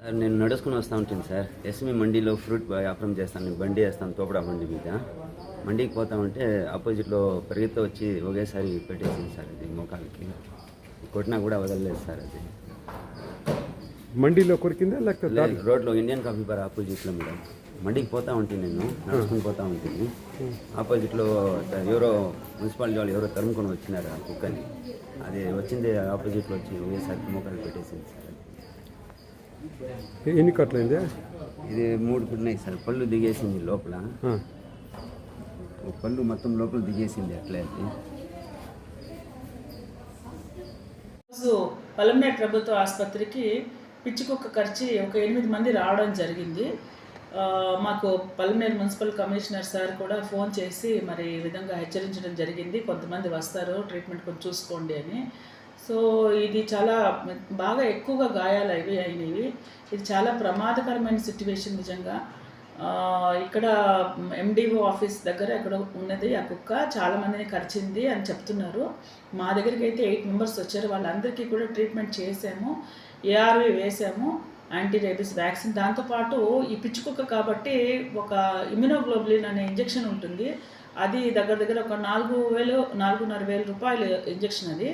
Sir నేను నడుచుకుని వస్తూ ఉంటాను సార్. ఎస్ఎంఈ మండీలో ఫ్రూట్ వ్యాపారం చేస్తాను. నేను బండి వేస్తాను తోపడా బండి మీద. మండీకి పోతా ఉంటే ఆపోజిట్లో పరిగెత్తి వచ్చి ఒకేసారి పెట్టేసింది సార్. అది మోకాలకి కొట్టినా కూడా వదలలేదు సార్. అది మండీలో కొరికిందా లేకపోతే రోడ్లో ఇండియన్ కాఫీ బార్ ఆపోజిట్లో మేడం. మండీకి పోతా ఉంటుంది, నేను నడుచుకుని పోతా ఉంటుంది. ఆపోజిట్లో ఎవరో మున్సిపాలిటీ వాళ్ళు ఎవరో తరుముకొని వచ్చినారు ఆ కుక్కని. అది వచ్చింది ఆపోజిట్లో వచ్చి ఒకేసారి మోకాలు పెట్టేసింది సార్. ఎన్ని కట్లయింది? ఇది 3 ఉన్నాయి సార్. పళ్ళు దిగేసింది లోపల, పళ్ళు మొత్తం లోపల దిగేసింది అట్లే. రోజు పలమనేరు ప్రభుత్వ ఆసుపత్రికి పిచ్చుకుక్క కరిచి ఒక 8 మంది రావడం జరిగింది. మాకు పలమనేరు మున్సిపల్ కమిషనర్ సార్ కూడా ఫోన్ చేసి మరి ఈ విధంగా హెచ్చరించడం జరిగింది, కొంతమంది వస్తారు ట్రీట్మెంట్ కొంచెం చూసుకోండి అని. సో ఇది చాలా బాగా ఎక్కువగా గాయాలు అయినవి. ఇది చాలా ప్రమాదకరమైన సిట్యువేషన్ నిజంగా. ఇక్కడ ఎండిఓ ఆఫీస్ దగ్గర ఎక్కడ ఉన్నది ఆ కుక్క, చాలామందిని కరిచింది అని చెప్తున్నారు. మా దగ్గరికి అయితే 8 మెంబర్స్ వచ్చారు. వాళ్ళందరికీ కూడా ట్రీట్మెంట్ చేసాము, ఏఆర్వి వేసాము, యాంటీ రేబీస్ వ్యాక్సిన్. దాంతోపాటు ఈ పిచ్చి కుక్క కాబట్టి ఒక ఇమ్యునోగ్లోబులిన్ అనే ఇంజెక్షన్ ఉంటుంది. అది దగ్గర ఒక 4,500 రూపాయలు ఇంజెక్షన్.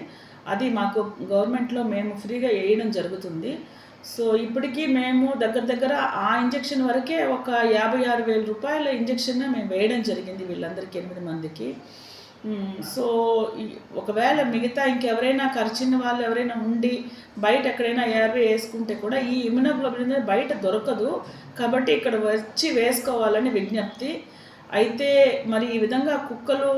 అది మాకు గవర్నమెంట్లో మేము ఫ్రీగా వేయడం జరుగుతుంది. సో ఇప్పటికీ మేము దగ్గర ఆ ఇంజెక్షన్ వరకే ఒక 56,000 రూపాయల ఇంజెక్షన్ మేము వేయడం జరిగింది వీళ్ళందరికీ, 8 మందికి. సో ఒకవేళ మిగతా ఇంకెవరైనా కరిచిన వాళ్ళు ఎవరైనా ఉండి బయట ఎక్కడైనా ఏఆర్వి వేసుకుంటే కూడా ఈ ఇమ్యునోగ్లోబులిన్ బయట దొరకదు, కాబట్టి ఇక్కడ వచ్చి వేసుకోవాలని విజ్ఞప్తి. అయితే మరి ఈ విధంగా కుక్కలు,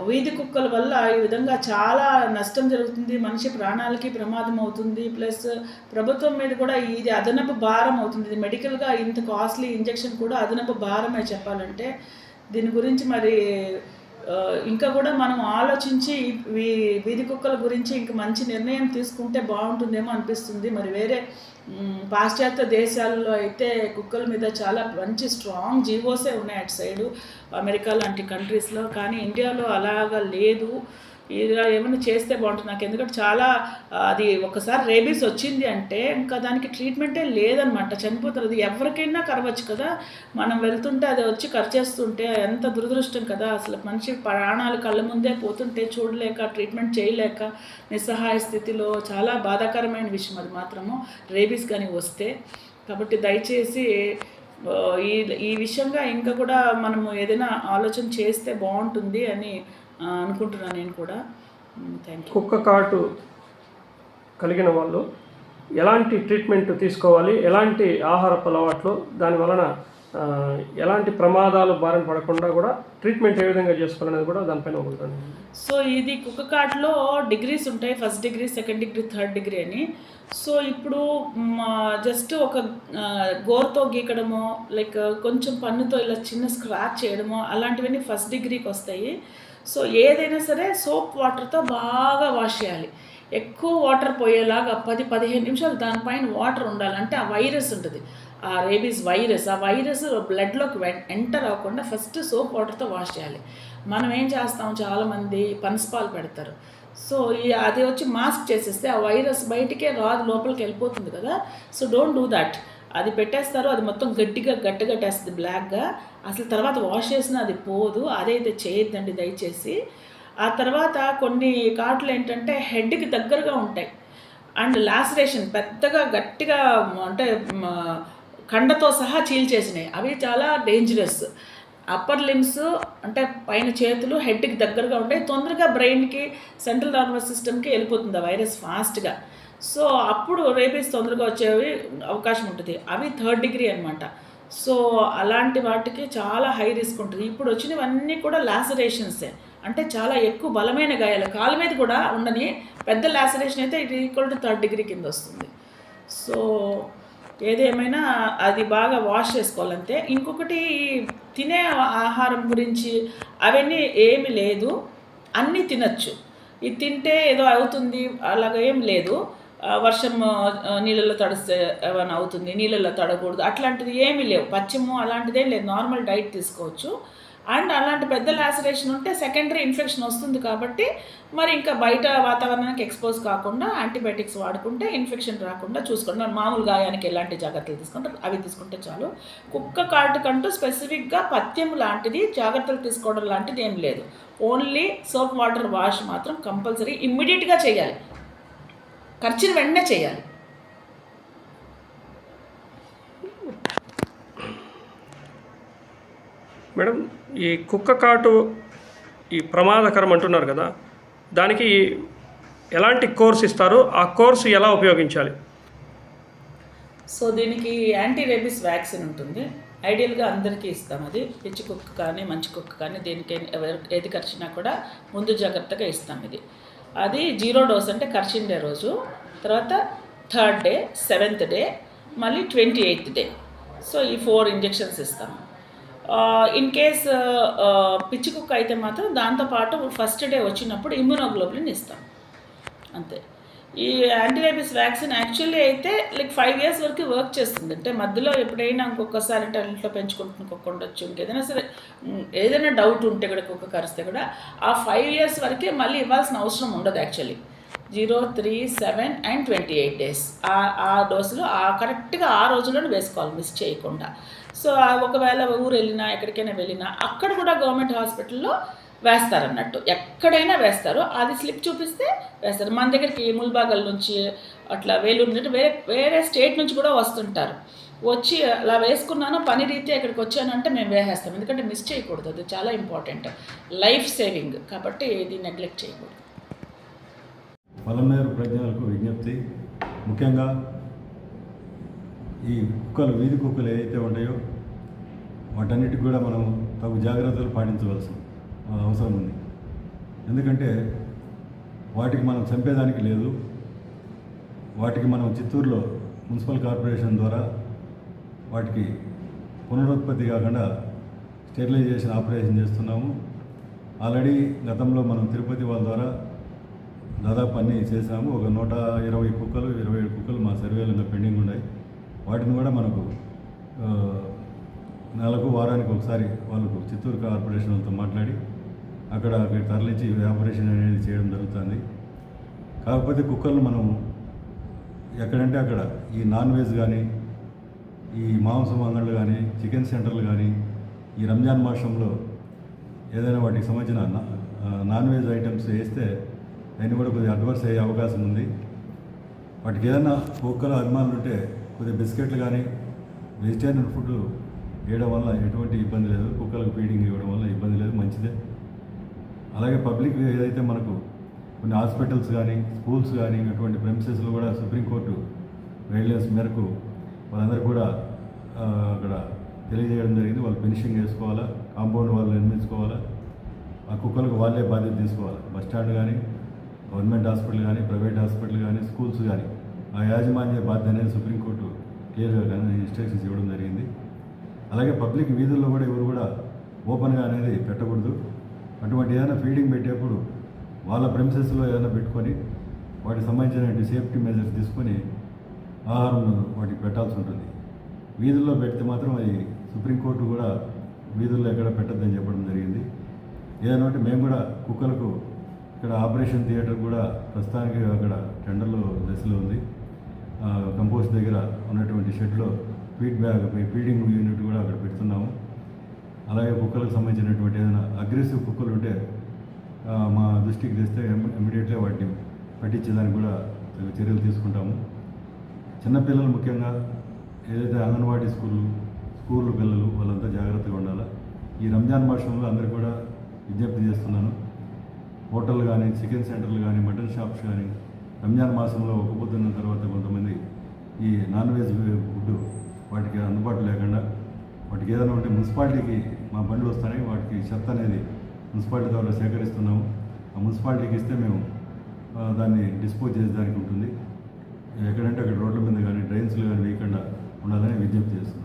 వీధి కుక్కల వల్ల ఈ విధంగా చాలా నష్టం జరుగుతుంది, మనిషి ప్రాణాలకి ప్రమాదం అవుతుంది. ప్లస్ ప్రభుత్వం మీద కూడా ఇది అదనపు భారం అవుతుంది. ఇది మెడికల్గా ఇంత కాస్ట్లీ ఇంజెక్షన్ కూడా అదనపు భారమే చెప్పాలంటే. దీని గురించి మరి ఇంకా కూడా మనం ఆలోచించి వీధి కుక్కల గురించి ఇంక మంచి నిర్ణయం తీసుకుంటే బాగుంటుందేమో అనిపిస్తుంది. మరి వేరే పాశ్చాత్య దేశాల్లో అయితే కుక్కల మీద చాలా మంచి స్ట్రాంగ్ జీవోసే ఉన్నాయి అటు సైడు, అమెరికా లాంటి కంట్రీస్లో. కానీ ఇండియాలో అలాగా లేదు. ఇలా ఏమైనా చేస్తే బాగుంటుంది నాకు. ఎందుకంటే చాలా అది ఒకసారి రేబీస్ వచ్చింది అంటే ఇంకా దానికి ట్రీట్మెంటే లేదనమాట, చనిపోతారు. అది ఎవరికైనా కరవచ్చు కదా, మనం వెళ్తుంటే అది వచ్చి కరిచేస్తుంటే ఎంత దురదృష్టం కదా. అసలు మనిషి ప్రాణాలు కళ్ళ ముందే పోతుంటే చూడలేక, ట్రీట్మెంట్ చేయలేక నిస్సహాయ స్థితిలో చాలా బాధాకరమైన విషయం అది మాత్రము, రేబీస్ కానీ వస్తే. కాబట్టి దయచేసి ఈ విషయంగా ఇంకా కూడా మనము ఏదైనా ఆలోచన చేస్తే బాగుంటుంది అని అనుకుంటున్నాను నేను కూడా. Thank you. కుక్క కాటు కలిగిన వాళ్ళు ఎలాంటి ట్రీట్మెంట్ తీసుకోవాలి, ఎలాంటి ఆహారపు అలవాట్లు, దాని వలన ఎలాంటి ప్రమాదాలు బారిన పడకుండా కూడా ట్రీట్మెంట్ ఏ విధంగా చేసుకోవాలనేది కూడా దానిపైన ఉంటుంది. సో ఇది కుక్క కాటులో డిగ్రీస్ ఉంటాయి, 1st degree, 2nd degree, 3rd degree అని. సో ఇప్పుడు జస్ట్ ఒక గోరుతో గీకడమో, లైక్ కొంచెం పన్నుతో ఇలా చిన్న స్క్రాచ్ చేయడమో అలాంటివన్నీ 1st డిగ్రీకి వస్తాయి. సో ఏదైనా సరే సోప్ వాటర్తో బాగా వాష్ చేయాలి. ఎక్కువ వాటర్ పోయేలాగా 10-15 నిమిషాలు దానిపైన వాటర్ ఉండాలంటే ఆ వైరస్ ఉంటుంది, ఆ రేబీస్ వైరస్, ఆ వైరస్ బ్లడ్లోకి ఎంటర్ అవ్వకుండా ఫస్ట్ సోప్ వాటర్తో వాష్ చేయాలి. మనం ఏం చేస్తాం, చాలామంది పనసపాలు పెడతారు. సో అది వచ్చి మాస్క్ చేసేస్తే ఆ వైరస్ బయటికే రాదు, లోపలికి వెళ్ళిపోతుంది కదా. So don't do that. అది పెట్టేస్తారు, అది మొత్తం గట్టిగట్టేస్తుంది బ్లాక్గా. అసలు తర్వాత వాష్ చేసినా అది పోదు, అదైతే చేయొద్దండి దయచేసి. ఆ తర్వాత కొన్ని కాట్లు ఏంటంటే హెడ్కి దగ్గరగా ఉంటాయి అండ్ లాసరేషన్ పెద్దగా గట్టిగా అంటే కండతో సహా చీల్చేసినాయి, అవి చాలా డేంజరస్. అప్పర్ లిమ్స్ అంటే పైన చేతులు హెడ్కి దగ్గరగా ఉంటాయి, తొందరగా బ్రెయిన్కి, సెంట్రల్ నర్వస్ సిస్టమ్కి వెళ్ళిపోతుంది ఆ వైరస్ ఫాస్ట్గా. సో అప్పుడు రేబీస్ తొందరగా వచ్చేవి అవకాశం ఉంటుంది. అవి 3rd డిగ్రీ అనమాట. సో అలాంటి వాటికి చాలా హై రిస్క్ ఉంటుంది. ఇప్పుడు వచ్చినవన్నీ కూడా లాసరేషన్సే, అంటే చాలా ఎక్కువ బలమైన గాయాలు. కాళ్ళ మీద కూడా ఉండని పెద్ద లాసరేషన్ అయితే ఇది ఈక్వల్ టు 3rd డిగ్రీ కింద వస్తుంది. సో ఏదేమైనా అది బాగా వాష్ చేసుకోవాలంతే. ఇంకొకటి తినే ఆహారం గురించి అవన్నీ ఏమి లేదు, అన్నీ తినచ్చు. ఇది తింటే ఏదో అవుతుంది అలాగ ఏం లేదు. వర్షం నీళ్ళల్లో తడిస్తే ఏమైనా అవుతుంది, నీళ్ళల్లో తడకూడదు అట్లాంటిది ఏమీ లేవు. పచ్చిము అలాంటిదేం లేదు, నార్మల్ డైట్ తీసుకోవచ్చు. అండ్ అలాంటి పెద్ద లాసరేషన్ ఉంటే సెకండరీ ఇన్ఫెక్షన్ వస్తుంది కాబట్టి మరి ఇంకా బయట వాతావరణానికి ఎక్స్పోజ్ కాకుండా యాంటీబయాటిక్స్ వాడుకుంటే ఇన్ఫెక్షన్ రాకుండా చూసుకోండి. మామూలు గాయానికి ఎలాంటి జాగ్రత్తలు తీసుకుంటే అవి తీసుకుంటే చాలు. కుక్క కాటుకంటూ స్పెసిఫిక్గా పథ్యం లాంటిది జాగ్రత్తలు తీసుకోవడం లాంటిది ఏం లేదు. ఓన్లీ సోప్ వాటర్ వాష్ మాత్రం కంపల్సరీ ఇమ్మీడియట్గా చేయాలి, ఖర్చుని వెంటనే చేయాలి. మేడం, ఈ కుక్క కాటు ఈ ప్రమాదకరం అంటున్నారు కదా, దానికి ఎలాంటి కోర్స్ ఇస్తారు, ఆ కోర్సు ఎలా ఉపయోగించాలి? సో దీనికి యాంటీ రేబిస్ వ్యాక్సిన్ ఉంటుంది. ఐడియల్గా అందరికీ ఇస్తాం. అది పిచ్చి కుక్క కానీ మంచి కుక్క కానీ దేనికి ఏది కరిచినా కూడా ముందు జాగ్రత్తగా ఇస్తాం. అది 0 డోస్ అంటే కరిచిండే రోజు, తర్వాత 3rd డే, 7th డే, మళ్ళీ 28th డే. సో ఈ 4 ఇంజెక్షన్స్ ఇస్తాము. ఇన్ కేస్ పిచ్చి కుక్క అయితే మాత్రం దాంతోపాటు ఫస్ట్ డే వచ్చినప్పుడు ఇమ్యూనోగ్లోబులిన్ ఇస్తాం, అంతే. ఈ యాంటీరేబిస్ వ్యాక్సిన్ యాక్చువల్లీ అయితే లైక్ 5 years వరకు వర్క్ చేస్తుంది. అంటే మధ్యలో ఎప్పుడైనా ఇంకొకసారి అంటే ఇంట్లో పెంచుకుంటున్న కుక్క ఉండొచ్చు, ఇంకేదైనా సరే ఏదైనా డౌట్ ఉంటే కూడా కుక్క కరిస్తే కూడా ఆ 5 years వరకే మళ్ళీ ఇవ్వాల్సిన అవసరం ఉండదు యాక్చువల్లీ. 0, 3, 7 and 28 days ఆ డోసులు కరెక్ట్గా ఆ రోజుల్లోనే వేసుకోవాలి, మిస్ చేయకుండా. సో ఒకవేళ ఊరు వెళ్ళినా ఎక్కడికైనా వెళ్ళినా అక్కడ కూడా గవర్నమెంట్ హాస్పిటల్లో వేస్తారన్నట్టు, ఎక్కడైనా వేస్తారు. అది స్లిప్ చూపిస్తే వేస్తారు. మన దగ్గరికి ముల్బాగల్ నుంచి అట్లా వేలూరు నుంచి వేరే స్టేట్ నుంచి కూడా వస్తుంటారు. వచ్చి అలా వేసుకున్నాను పని రీత్యా ఇక్కడికి వచ్చానంటే మేము వేసేస్తాం. ఎందుకంటే మిస్ చేయకూడదు, అది చాలా ఇంపార్టెంట్, లైఫ్ సేవింగ్ కాబట్టి ఇది నెగ్లెక్ట్ చేయకూడదు. పొలంనేరు ప్రజలకు విజ్ఞప్తి, ముఖ్యంగా ఈ కుక్కలు, వీధి కుక్కలు ఏవైతే ఉంటాయో వాటన్నిటికి కూడా మనం తగు జాగ్రత్తలు పాటించవలసిన అవసరం ఉంది. ఎందుకంటే వాటికి మనం చంపేదానికి లేదు. వాటికి మనం చిత్తూరులో మున్సిపల్ కార్పొరేషన్ ద్వారా వాటికి పునరుత్పత్తి కాకుండా స్టెరిలైజేషన్ ఆపరేషన్ చేస్తున్నాము. ఆల్రెడీ గతంలో మనం తిరుపతి వాళ్ళ ద్వారా దాదాపు అన్నీ చేసాము. ఒక 120 కుక్కలు, 27 కుక్కలు మా సర్వేలో పెండింగ్ ఉన్నాయి. వాటిని కూడా మనకు నెలకు, వారానికి ఒకసారి వాళ్ళకు చిత్తూరు కార్పొరేషన్ వాళ్ళతో మాట్లాడి అక్కడికి తరలించి ఆపరేషన్ అనేది చేయడం జరుగుతుంది. కాకపోతే కుక్కలను మనం ఎక్కడంటే అక్కడ ఈ నాన్ వెజ్ కానీ, ఈ మాంసం అంగళ్ళు కానీ, చికెన్ సెంటర్లు కానీ, ఈ రంజాన్ మాసంలో ఏదైనా వాటికి సంబంధించిన నాన్ వెజ్ ఐటమ్స్ వేస్తే అయినా కూడా కొద్దిగా అడ్వర్స్ అయ్యే అవకాశం ఉంది. వాటికి ఏదైనా కుక్కల అభిమానులు ఉంటే కొద్దిగా బిస్కెట్లు కానీ వెజిటేరియన్ ఫుడ్ వేయడం వల్ల ఎటువంటి ఇబ్బంది లేదు. కుక్కలకు ఫీడింగ్ ఇవ్వడం వల్ల ఇబ్బంది లేదు, మంచిదే. అలాగే పబ్లిక్ ఏదైతే మనకు కొన్ని హాస్పిటల్స్ కానీ, స్కూల్స్ కానీ అటువంటి ప్రెమిసెస్లో కూడా సుప్రీంకోర్టు గైడ్లైన్స్ మేరకు వాళ్ళందరూ కూడా అక్కడ తెలియజేయడం జరిగింది. వాళ్ళు ఫినిషింగ్ వేసుకోవాలా, కాంపౌండ్ వాళ్ళు నిర్మించుకోవాలా, ఆ కుక్కలకు వాళ్ళే బాధ్యత తీసుకోవాలి. బస్టాండ్ కానీ, గవర్నమెంట్ హాస్పిటల్ కానీ, ప్రైవేట్ హాస్పిటల్ కానీ, స్కూల్స్ కానీ ఆ యాజమాన్య బాధ్యత అనేది సుప్రీంకోర్టు క్లియర్గా ఇన్స్ట్రక్షన్స్ ఇవ్వడం జరిగింది. అలాగే పబ్లిక్ వీధుల్లో కూడా ఎవరు కూడా ఓపెన్గా అనేది పెట్టకూడదు. అటువంటి ఏదైనా ఫీడింగ్ పెట్టేప్పుడు వాళ్ళ ప్రెమిసెస్లో ఏదైనా పెట్టుకొని వాటికి సంబంధించిన సేఫ్టీ మెజర్స్ తీసుకొని ఆహారం వాటికి పెట్టాల్సి ఉంటుంది. వీధుల్లో పెడితే మాత్రం అది సుప్రీంకోర్టు కూడా వీధుల్లో ఎక్కడ పెట్టద్దని చెప్పడం జరిగింది. ఏదైనా మేము కూడా కుక్కలకు ఇక్కడ ఆపరేషన్ థియేటర్ కూడా ప్రస్తుతానికి అక్కడ టెండర్లో దశలో ఉంది. కంపోస్ట్ దగ్గర ఉన్నటువంటి షెడ్లో ఫీడింగ్ యూనిట్ కూడా అక్కడ పెడుతున్నాము. అలాగే కుక్కలకు సంబంధించినటువంటి ఏదైనా అగ్రెసివ్ కుక్కలు ఉంటే మా దృష్టికి తెస్తే ఇమ్మీడియట్గా వాటిని పట్టించేదానికి కూడా చర్యలు తీసుకుంటాము. చిన్నపిల్లలు ముఖ్యంగా ఏదైతే అంగన్వాడీ స్కూళ్ళు పిల్లలు వాళ్ళంతా జాగ్రత్తగా ఉండాలి. ఈ రంజాన్ మాసంలో అందరికీ కూడా విజ్ఞప్తి చేస్తున్నాను. హోటల్ కానీ, చికెన్ సెంటర్లు కానీ, మటన్ షాప్స్ కానీ రంజాన్ మాసంలో ఒక పొద్దున్న తర్వాత కొంతమంది ఈ నాన్ వెజ్ ఫుడ్ వాటికి అందుబాటులో లేకుండా వాటికి ఏదైనా ఉంటే మున్సిపాలిటీకి మా బండ్లు వస్తాయి, వాటికి చెత్త అనేది మున్సిపాలిటీ ద్వారా సేకరిస్తున్నాము. ఆ మున్సిపాలిటీకి ఇస్తే మేము దాన్ని డిస్పోజ్ చేసేదానికి ఉంటుంది. ఎక్కడంటే అక్కడ రోడ్ల మీద కానీ, డ్రైన్స్లు కానీ వేయకుండా ఉండాలని విజ్ఞప్తి చేస్తున్నాం.